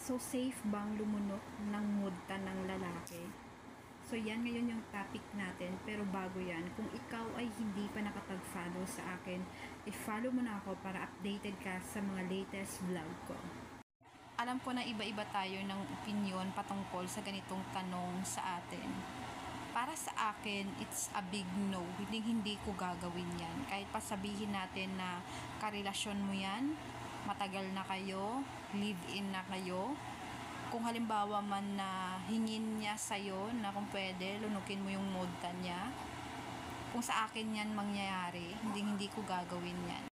So, safe bang lumunok ng mudta ng lalaki? So, yan ngayon yung topic natin. Pero bago yan, kung ikaw ay hindi pa nakapag-follow sa akin, i-follow mo na ako para updated ka sa mga latest vlog ko. Alam ko na iba-iba tayo ng opinion patungkol sa ganitong tanong sa atin. Para sa akin, it's a big no. Hindi ko gagawin yan. Kahit pa sabihin natin na karelasyon mo yan, matagal na kayo, live-in na kayo. Kung halimbawa man na hingin niya sa'yo na kung pwede, lunukin mo yung mudta niya. Kung sa akin yan mangyayari, hindi ko gagawin yan.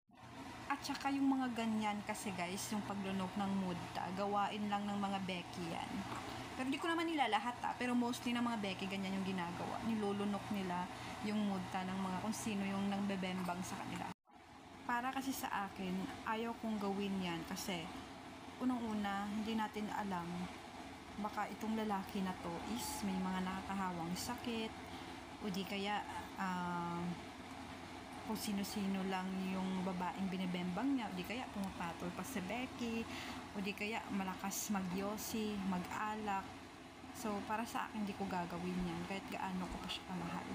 At saka yung mga ganyan kasi guys, yung paglunok ng mudta, gawain lang ng mga Becky yan. Pero di ko naman nila lahat pero mostly ng mga Becky ganyan yung ginagawa. Nilulunok nila yung mudta ng mga kung sino yung nangbebembang sa kanila. Para kasi sa akin, ayaw kong gawin yan kasi unang-una, hindi natin alam baka itong lalaki na to is may mga nakakahawang sakit o di kaya kung sino-sino lang yung babaeng binibembang niya o di kaya pumapatol pa sa Becky o di kaya malakas magyosi, mag-alak. So, para sa akin, di ko gagawin yan kahit gaano ko pa siya kamahal.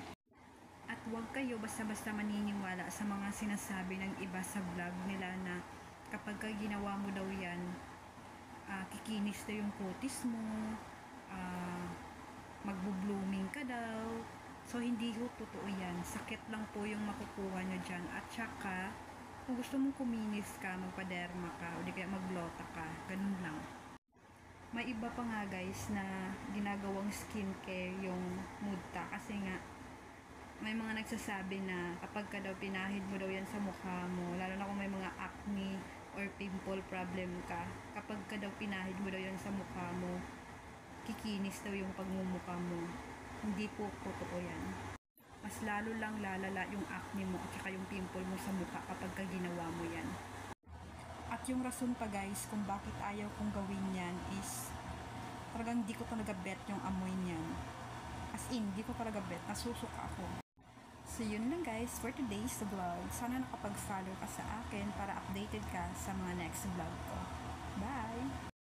At huwag kayo basta-basta maniniwala sa mga sinasabi ng iba sa vlog nila na kapag ginawa mo daw yan, kikinis daw yung kutis mo, magbo-blooming ka daw. So, hindi ho totoo yan. Sakit lang po yung makukuha nyo dyan. At saka, kung gusto mong kuminis ka, magpaderma ka, o di kaya maglota ka, ganun lang. May iba pa nga guys na ginagawang skincare yung mudta kasi nga, may mga nagsasabi na kapag ka daw pinahid mo daw yan sa mukha mo, lalo na kung may mga acne or pimple problem ka, kapag ka daw pinahid mo daw yan sa mukha mo, kikinis daw yung pagmumukha mo. Hindi po totoo yan. Mas lalo lang lalala yung acne mo at saka yung pimple mo sa mukha kapag ka ginawa mo yan. At yung rason pa guys kung bakit ayaw kong gawin yan is talagang di ko talaga bet yung amoy niyan. As in, di ko talaga bet. Nasusuka ako. So yun lang guys for today's vlog. Sana nakapag-follow ka sa akin para updated ka sa mga next vlog ko. Bye!